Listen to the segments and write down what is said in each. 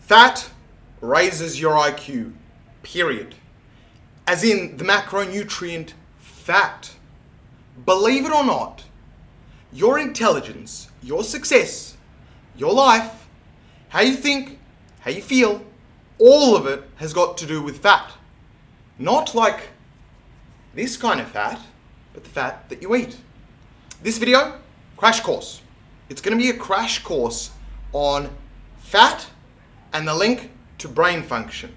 Fat raises your IQ, period. As in the macronutrient fat. Believe it or not, your intelligence, your success, your life, how you think, how you feel, all of it has got to do with fat. Not like this kind of fat, but the fat that you eat. This video, crash course. It's going to be a crash course on fat and the link to brain function.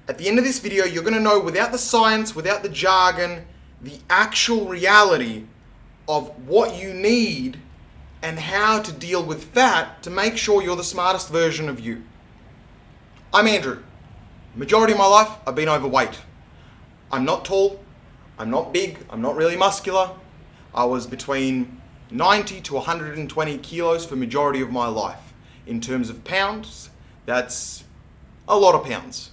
At the end of this video, you're going to know without the science, without the jargon, the actual reality of what you need and how to deal with fat to make sure you're the smartest version of you. I'm Andrew. Majority of my life, I've been overweight. I'm not tall, I'm not big, I'm not really muscular. I was between 90 to 120 kilos for majority of my life. In terms of pounds, that's a lot of pounds.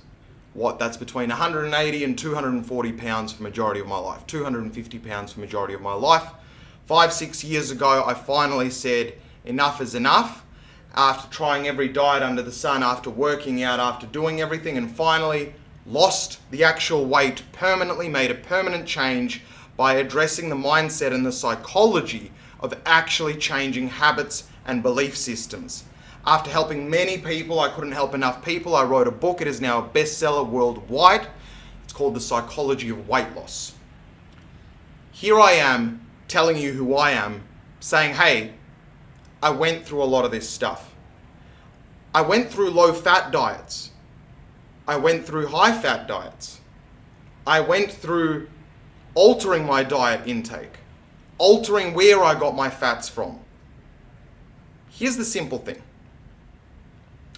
That's between 180 and 240 pounds for majority of my life. 250 pounds for majority of my life. 5-6 years ago, I finally said enough is enough. After trying every diet under the sun, after working out, after doing everything, and finally lost the actual weight permanently, made a permanent change by addressing the mindset and the psychology of actually changing habits and belief systems. After helping many people, I couldn't help enough people. I wrote a book. It is now a bestseller worldwide. It's called The Psychology of Weight Loss. Here I am telling you who I am, saying, hey, I went through a lot of this stuff. I went through low-fat diets. I went through high-fat diets. I went through altering my diet intake, altering where I got my fats from. Here's the simple thing.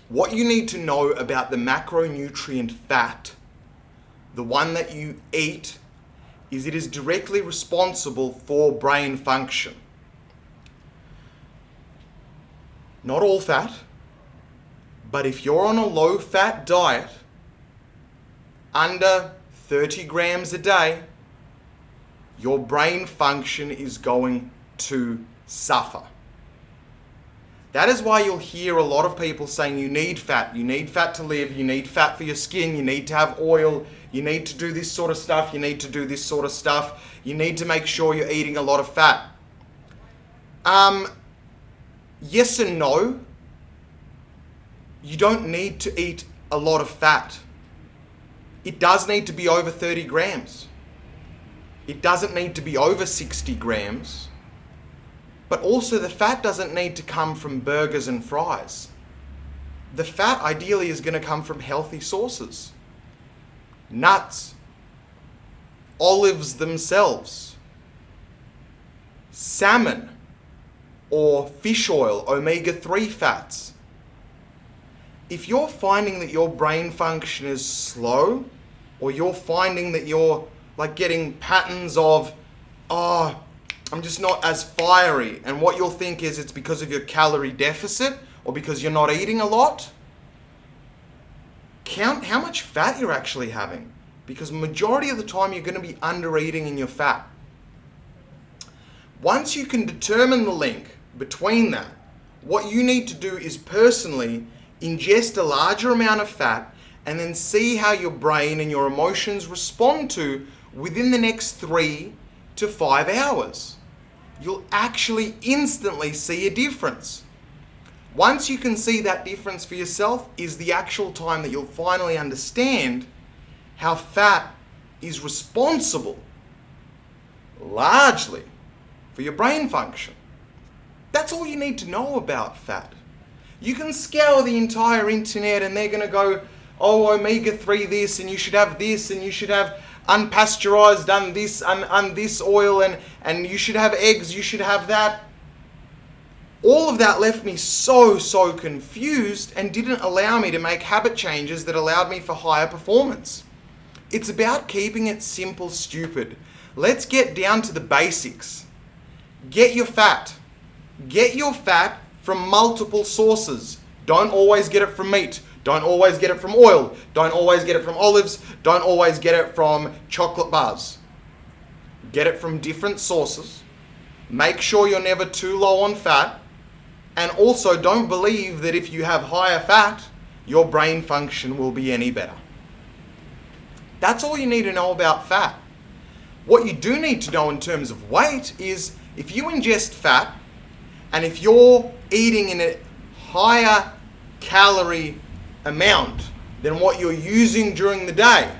What you need to know about the macronutrient fat, the one that you eat, is it is directly responsible for brain function. Not all fat, but if you're on a low-fat diet, under 30 grams a day, your brain function is going to suffer. That is why you'll hear a lot of people saying you need fat to live, you need fat for your skin, you need to have oil, you need to do this sort of stuff, you need to do this sort of stuff, you need to make sure you're eating a lot of fat. Yes and no. You don't need to eat a lot of fat. It does need to be over 30 grams. It doesn't need to be over 60 grams. But also the fat doesn't need to come from burgers and fries. The fat ideally is going to come from healthy sources. Nuts, olives themselves, salmon or fish oil, omega-3 fats. If you're finding that your brain function is slow, or you're finding that you're like getting patterns of, I'm just not as fiery, and what you'll think is it's because of your calorie deficit or because you're not eating a lot, count how much fat you're actually having, because majority of the time you're going to be under eating in your fat. Once you can determine the link between that, what you need to do is personally ingest a larger amount of fat and then see how your brain and your emotions respond to within the next 3 to 5 hours. You'll actually instantly see a difference. Once you can see that difference for yourself is the actual time that you'll finally understand how fat is responsible largely for your brain function. That's all you need to know about fat. You can scour the entire internet and they're going to go, oh, omega-3 this, and you should have this, and you should have unpasteurized, this oil, and you should have eggs, you should have that. All of that left me so confused and didn't allow me to make habit changes that allowed me for higher performance. It's about keeping it simple, stupid. Let's get down to the basics. Get your fat. Get your fat from multiple sources. Don't always get it from meat. Don't always get it from oil. Don't always get it from olives. Don't always get it from chocolate bars. Get it from different sources. Make sure you're never too low on fat. And also don't believe that if you have higher fat, your brain function will be any better. That's all you need to know about fat. What you do need to know in terms of weight is if you ingest fat and if you're eating in a higher calorie amount than what you're using during the day,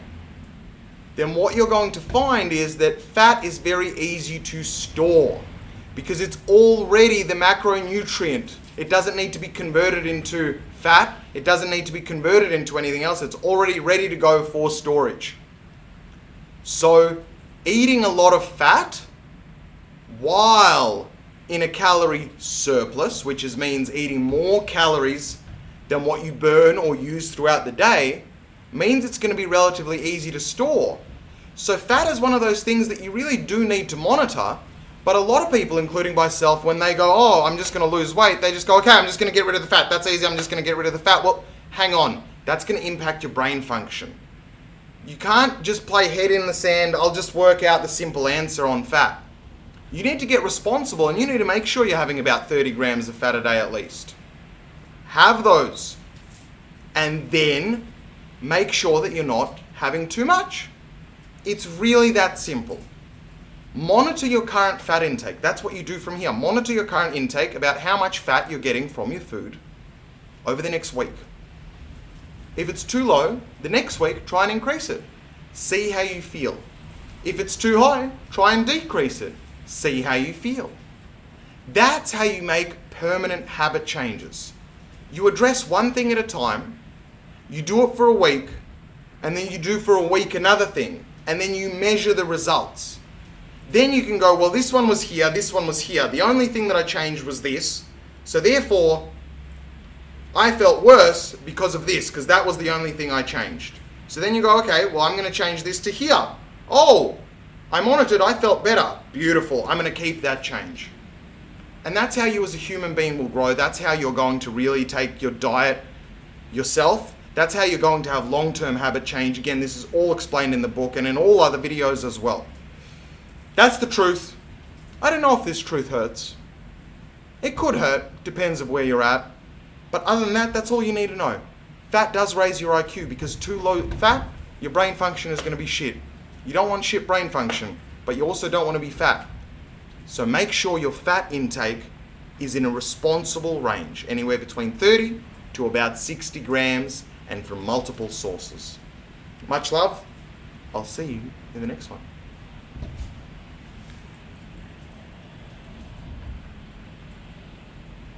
then what you're going to find is that fat is very easy to store because it's already the macronutrient. It doesn't need to be converted into fat. It doesn't need to be converted into anything else. It's already ready to go for storage. So eating a lot of fat while in a calorie surplus, which means eating more calories than what you burn or use throughout the day, means it's going to be relatively easy to store. So fat is one of those things that you really do need to monitor, but a lot of people, including myself, when they go, oh, I'm just going to lose weight, they just go, okay, I'm just going to get rid of the fat. That's easy, I'm just going to get rid of the fat. Well, hang on. That's going to impact your brain function. You can't just play head in the sand, I'll just work out the simple answer on fat. You need to get responsible and you need to make sure you're having about 30 grams of fat a day at least. Have those. And then make sure that you're not having too much. It's really that simple. Monitor your current fat intake. That's what you do from here. Monitor your current intake about how much fat you're getting from your food over the next week. If it's too low, the next week, try and increase it. See how you feel. If it's too high, try and decrease it. See how you feel. That's how you make permanent habit changes. You address one thing at a time, you do it for a week, and then you do for a week another thing, and then you measure the results. Then you can go, well, this one was here, this one was here. The only thing that I changed was this. So therefore, I felt worse because of this, because that was the only thing I changed. So then you go, okay, well, I'm going to change this to here. Oh, I monitored, I felt better. Beautiful. I'm going to keep that change. And that's how you as a human being will grow. That's how you're going to really take your diet yourself. That's how you're going to have long-term habit change. Again, this is all explained in the book and in all other videos as well. That's the truth. I don't know if this truth hurts. It could hurt, depends of where you're at. But other than that, that's all you need to know. Fat does raise your IQ because too low fat, your brain function is going to be shit. You don't want shit brain function, but you also don't want to be fat. So make sure your fat intake is in a responsible range, anywhere between 30 to about 60 grams and from multiple sources. Much love. I'll see you in the next one.